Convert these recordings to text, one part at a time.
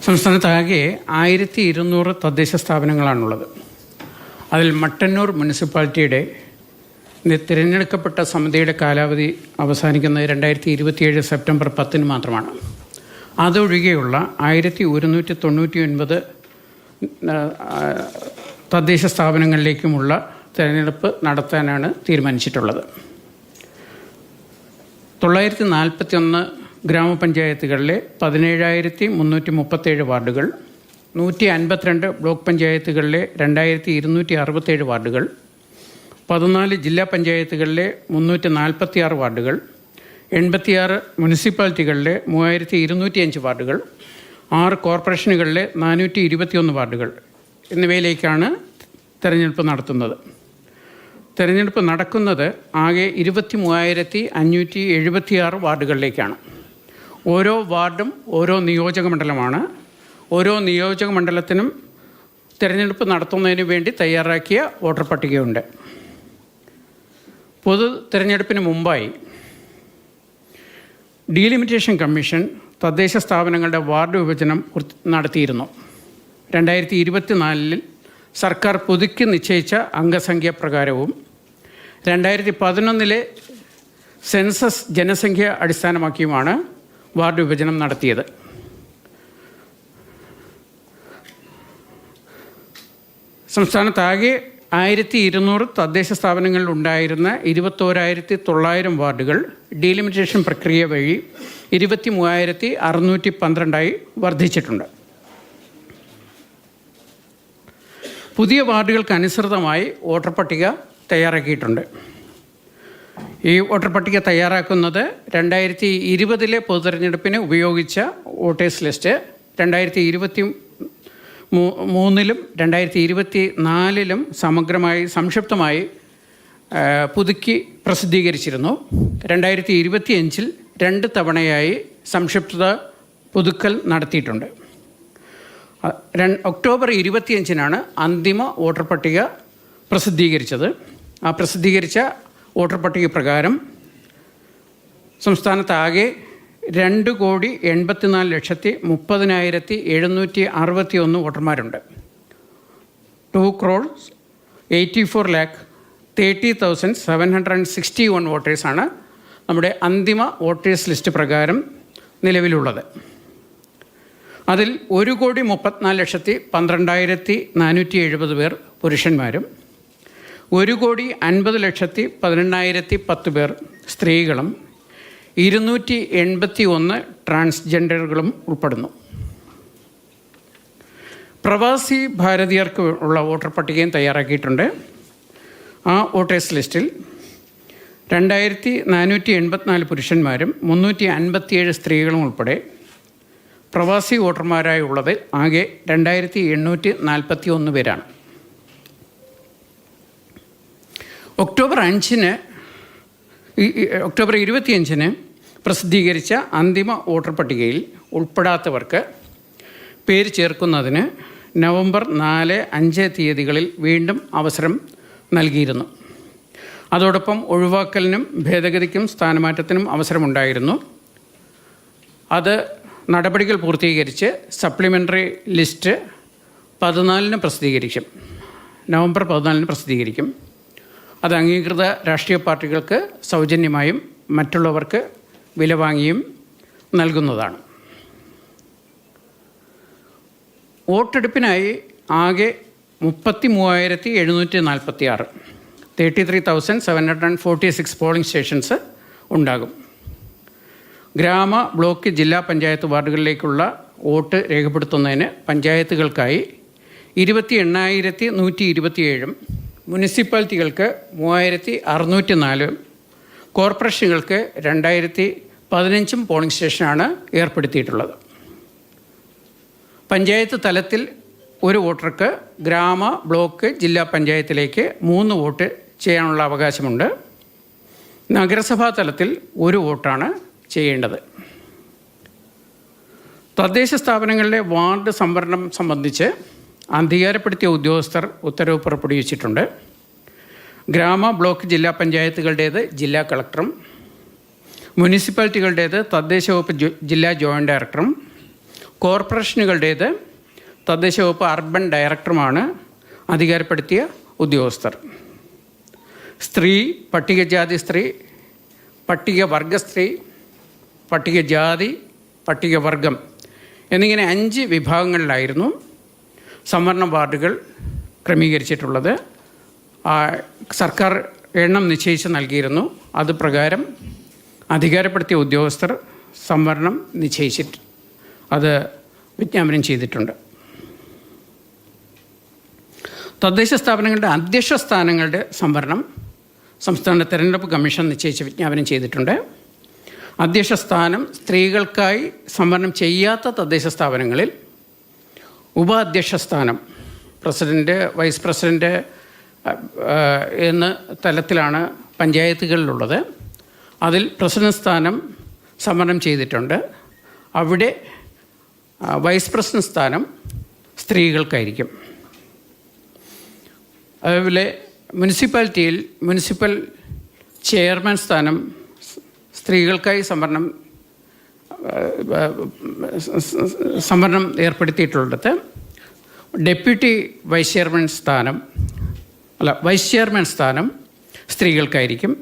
സംസ്ഥാനത്താകെ 1200 തദ്ദേശ സ്ഥാപനങ്ങളാണുള്ളത്. അതിൽ മട്ടന്നൂർ മുനിസിപ്പാലിറ്റിയുടെ തിരഞ്ഞെടുക്കപ്പെട്ട സമിതിയുടെ കാലാവധി അവസാനിക്കുന്നത് 2027 സെപ്റ്റംബർ 10 മാത്രമാണ്. അതൊഴികെയുള്ള 1199 തദ്ദേശ സ്ഥാപനങ്ങളിലേക്കുമുള്ള തിരഞ്ഞെടുപ്പ് നടത്താനാണ് തീരുമാനിച്ചിട്ടുള്ളത്. 941 ഗ്രാമപഞ്ചായത്തുകളിലെ 17,337 വാർഡുകൾ, 152 ബ്ലോക്ക് പഞ്ചായത്തുകളിലെ 2,267 വാർഡുകൾ, 14 ജില്ലാ പഞ്ചായത്തുകളിലെ 346 വാർഡുകൾ, 86 മുനിസിപ്പാലിറ്റികളിലെ 3,205 വാർഡുകൾ, 6 കോർപ്പറേഷനുകളിലെ 421 വാർഡുകൾ എന്നിവയിലേക്കാണ് തെരഞ്ഞെടുപ്പ് നടത്തുന്നത്. തെരഞ്ഞെടുപ്പ് നടക്കുന്നത് ആകെ 23,576 വാർഡുകളിലേക്കാണ്. ഓരോ വാർഡും ഓരോ നിയോജക മണ്ഡലമാണ്. ഓരോ നിയോജക മണ്ഡലത്തിനും തിരഞ്ഞെടുപ്പ് നടത്തുന്നതിന് വേണ്ടി തയ്യാറാക്കിയ വോട്ടർ പട്ടികയുണ്ട്. പൊതു തിരഞ്ഞെടുപ്പിന് മുമ്പായി ഡീലിമിറ്റേഷൻ കമ്മീഷൻ തദ്ദേശ സ്ഥാപനങ്ങളുടെ വാർഡ് വിഭജനം നടത്തിയിരുന്നു. 2024 സർക്കാർ പുതുക്കി നിശ്ചയിച്ച അംഗസംഖ്യ പ്രകാരവും 2011 സെൻസസ് ജനസംഖ്യ അടിസ്ഥാനമാക്കിയുമാണ് വാർഡ് വിഭജനം നടത്തിയത്. സംസ്ഥാനത്താകെ 1200 തദ്ദേശ സ്ഥാപനങ്ങളിൽ ഉണ്ടായിരുന്ന 21,900 വാർഡുകൾ ഡീലിമിറ്റേഷൻ പ്രക്രിയ വഴി 23,612 വർദ്ധിച്ചിട്ടുണ്ട്. പുതിയ വാർഡുകൾക്ക് അനുസൃതമായി വോട്ടർ പട്ടിക തയ്യാറാക്കിയിട്ടുണ്ട്. ഈ വോട്ടർ പട്ടിക തയ്യാറാക്കുന്നത് 2020 പൊതുതെരഞ്ഞെടുപ്പിന് ഉപയോഗിച്ച വോട്ടേഴ്സ് ലിസ്റ്റ് 2023 2024 സമഗ്രമായി സംക്ഷിപ്തമായി പുതുക്കി പ്രസിദ്ധീകരിച്ചിരുന്നു. 2025 2 തവണയായി സംക്ഷിപ്ത പുതുക്കൽ നടത്തിയിട്ടുണ്ട്. ഒക്ടോബർ 25 അന്തിമ വോട്ടർ പട്ടിക പ്രസിദ്ധീകരിച്ചത്. ആ പ്രസിദ്ധീകരിച്ച വോട്ടർ പട്ടിക പ്രകാരം സംസ്ഥാനത്താകെ 2,84,30,761 വോട്ടർമാരുണ്ട്. 2,84,30,761 വോട്ടേഴ്സാണ് നമ്മുടെ അന്തിമ വോട്ടേഴ്സ് ലിസ്റ്റ് പ്രകാരം നിലവിലുള്ളത്. അതിൽ 1,34,12,470 പേർ പുരുഷന്മാരും 1,50,18,10 പേർ സ്ത്രീകളും 281 ട്രാൻസ്ജെൻഡറുകളും ഉൾപ്പെടുന്നു. പ്രവാസി ഭാരതീയർക്ക് ഉള്ള വോട്ടർ പട്ടികയും തയ്യാറാക്കിയിട്ടുണ്ട്. ആ വോട്ടേഴ്സ് ലിസ്റ്റിൽ 2,484 പുരുഷന്മാരും 357 സ്ത്രീകളും ഉൾപ്പെടെ പ്രവാസി വോട്ടർമാരായുള്ളത് ആകെ 2,841 പേരാണ്. ഒക്ടോബർ 25 പ്രസിദ്ധീകരിച്ച അന്തിമ വോട്ടർ പട്ടികയിൽ ഉൾപ്പെടാത്തവർക്ക് പേര് ചേർക്കുന്നതിന് നവംബർ 4, 5 തീയതികളിൽ വീണ്ടും അവസരം നൽകിയിരുന്നു. അതോടൊപ്പം ഒഴിവാക്കലിനും ഭേദഗതിക്കും സ്ഥാനമാറ്റത്തിനും അവസരമുണ്ടായിരുന്നു. അത് നടപടികൾ പൂർത്തീകരിച്ച് സപ്ലിമെൻ്ററി ലിസ്റ്റ് 14 പ്രസിദ്ധീകരിക്കും. നവംബർ 14 പ്രസിദ്ധീകരിക്കും. അത് അംഗീകൃത രാഷ്ട്രീയ പാർട്ടികൾക്ക് സൗജന്യമായും മറ്റുള്ളവർക്ക് വില വാങ്ങിയും നൽകുന്നതാണ്. വോട്ടെടുപ്പിനായി ആകെ 33,746 33,746 പോളിംഗ് സ്റ്റേഷൻസ് ഉണ്ടാകും. ഗ്രാമ, ബ്ലോക്ക്, ജില്ലാ പഞ്ചായത്ത് വാർഡുകളിലേക്കുള്ള വോട്ട് രേഖപ്പെടുത്തുന്നതിന് പഞ്ചായത്തുകൾക്കായി 28,127 മുനിസിപ്പാലിറ്റികൾക്ക് 3,604 കോർപ്പറേഷനുകൾക്ക് 2,015 പോളിംഗ് സ്റ്റേഷനാണ് ഏർപ്പെടുത്തിയിട്ടുള്ളത്. പഞ്ചായത്ത് തലത്തിൽ ഒരു വോട്ടർക്ക് ഗ്രാമ, ബ്ലോക്ക്, ജില്ലാ പഞ്ചായത്തിലേക്ക് 3 വോട്ട് ചെയ്യാനുള്ള അവകാശമുണ്ട്. നഗരസഭാ തലത്തിൽ 1 വോട്ടാണ് ചെയ്യേണ്ടത്. തദ്ദേശ സ്ഥാപനങ്ങളിലെ വാർഡ് സംവരണം സംബന്ധിച്ച് അധികാരപ്പെടുത്തിയ ഉദ്യോഗസ്ഥർ ഉത്തരവ് പുറപ്പെടുവിച്ചിട്ടുണ്ട്. ഗ്രാമ, ബ്ലോക്ക്, ജില്ലാ പഞ്ചായത്തുകളുടേത് ജില്ലാ കളക്ടറും, മുനിസിപ്പാലിറ്റികളുടേത് തദ്ദേശ വകുപ്പ് ജില്ലാ ജോയിൻറ്റ് ഡയറക്ടറും, കോർപ്പറേഷനുകളുടേത് തദ്ദേശ വകുപ്പ് അർബൻ ഡയറക്ടറുമാണ് അധികാരപ്പെടുത്തിയ ഉദ്യോഗസ്ഥർ. സ്ത്രീ, പട്ടികജാതി സ്ത്രീ, പട്ടികവർഗ സ്ത്രീ, പട്ടികജാതി, പട്ടികവർഗം എന്നിങ്ങനെ 5 വിഭാഗങ്ങളിലായിരുന്നു സംവരണ വാർഡുകൾ ക്രമീകരിച്ചിട്ടുള്ളത്. സർക്കാർ എണ്ണം നിശ്ചയിച്ച് നൽകിയിരുന്നു. അത് പ്രകാരം അധികാരപ്പെടുത്തിയ ഉദ്യോഗസ്ഥർ സംവരണം നിശ്ചയിച്ചിട്ട് അത് വിജ്ഞാപനം ചെയ്തിട്ടുണ്ട്. തദ്ദേശ സ്ഥാപനങ്ങളുടെ അധ്യക്ഷ സ്ഥാനങ്ങളുടെ സംവരണം സംസ്ഥാന തെരഞ്ഞെടുപ്പ് കമ്മീഷൻ നിശ്ചയിച്ച് വിജ്ഞാപനം ചെയ്തിട്ടുണ്ട്. അധ്യക്ഷ സ്ഥാനം സ്ത്രീകൾക്കായി സംവരണം ചെയ്യാത്ത തദ്ദേശ സ്ഥാപനങ്ങളിൽ ഉപാധ്യക്ഷ സ്ഥാനം, പ്രസിഡൻറ്റ്, വൈസ് പ്രസിഡൻറ്റ് എന്ന തലത്തിലാണ് പഞ്ചായത്തുകളിലുള്ളത്. അതിൽ പ്രസിഡന്റ് സ്ഥാനം സംവരണം ചെയ്തിട്ടുണ്ട്. അവിടെ വൈസ് പ്രസിഡന്റ് സ്ഥാനം സ്ത്രീകൾക്കായിരിക്കും. അതുപോലെ മുനിസിപ്പാലിറ്റിയിൽ മുനിസിപ്പൽ ചെയർമാൻ സ്ഥാനം സ്ത്രീകൾക്കായി സംവരണം ഏർപ്പെടുത്തിയിട്ടുള്ളത്. ഡെപ്യൂട്ടി വൈസ് ചെയർമാൻ സ്ഥാനം സ്ത്രീകൾക്കായിരിക്കും.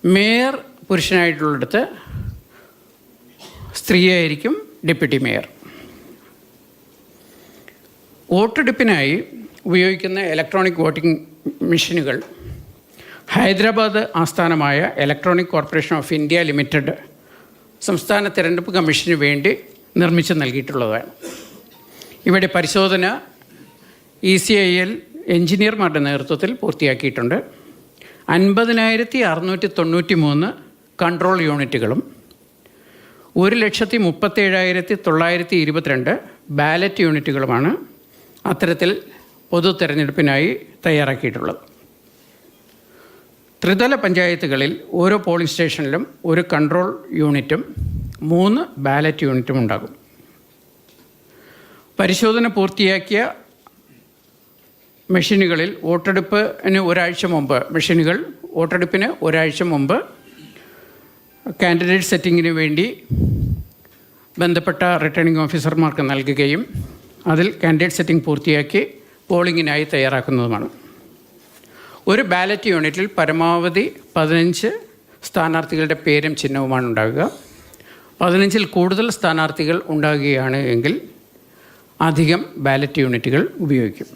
മേയർ പുരുഷനായിട്ടുള്ളിടത്ത് സ്ത്രീയായിരിക്കും ഡെപ്യൂട്ടി മേയർ. വോട്ടെടുപ്പിനായി ഉപയോഗിക്കുന്ന ഇലക്ട്രോണിക് വോട്ടിംഗ് മെഷീനുകൾ ഹൈദരാബാദ് ആസ്ഥാനമായ electronic corporation of India limited സംസ്ഥാന തിരഞ്ഞെടുപ്പ് കമ്മീഷന് വേണ്ടി നിർമ്മിച്ച് നൽകിയിട്ടുള്ളതാണ്. ഇവിടെ പരിശോധന ECIL എഞ്ചിനീയർമാരുടെ നേതൃത്വത്തിൽ പൂർത്തിയാക്കിയിട്ടുണ്ട്. 50,693 കൺട്രോൾ യൂണിറ്റുകളും 1,37,922 ബാലറ്റ് യൂണിറ്റുകളുമാണ് അത്തരത്തിൽ പൊതു തെരഞ്ഞെടുപ്പിനായി തയ്യാറാക്കിയിട്ടുള്ളത്. ത്രിതല പഞ്ചായത്തുകളിൽ ഓരോ പോളിംഗ് സ്റ്റേഷനിലും ഒരു കൺട്രോൾ യൂണിറ്റും 3 ബാലറ്റ് യൂണിറ്റും ഉണ്ടാകും. പരിശോധന പൂർത്തിയാക്കിയ മെഷീനുകളിൽ വോട്ടെടുപ്പിന് ഒരാഴ്ച മുമ്പ് കാൻഡിഡേറ്റ് സെറ്റിങ്ങിന് വേണ്ടി ബന്ധപ്പെട്ട റിട്ടേണിംഗ് ഓഫീസർമാർക്ക് നൽകുകയും അതിൽ കാൻഡിഡേറ്റ് സെറ്റിംഗ് പൂർത്തിയാക്കി പോളിംഗിനായി തയ്യാറാക്കുന്നതുമാണ്. ഒരു ബാലറ്റ് യൂണിറ്റിൽ പരമാവധി 15 സ്ഥാനാർത്ഥികളുടെ പേരും ചിഹ്നവുമാണ് ഉണ്ടാകുക. 15-ൽ കൂടുതൽ സ്ഥാനാർത്ഥികൾ ഉണ്ടാകുകയാണ് എങ്കിൽ അധികം ബാലറ്റ് യൂണിറ്റുകൾ ഉപയോഗിക്കും.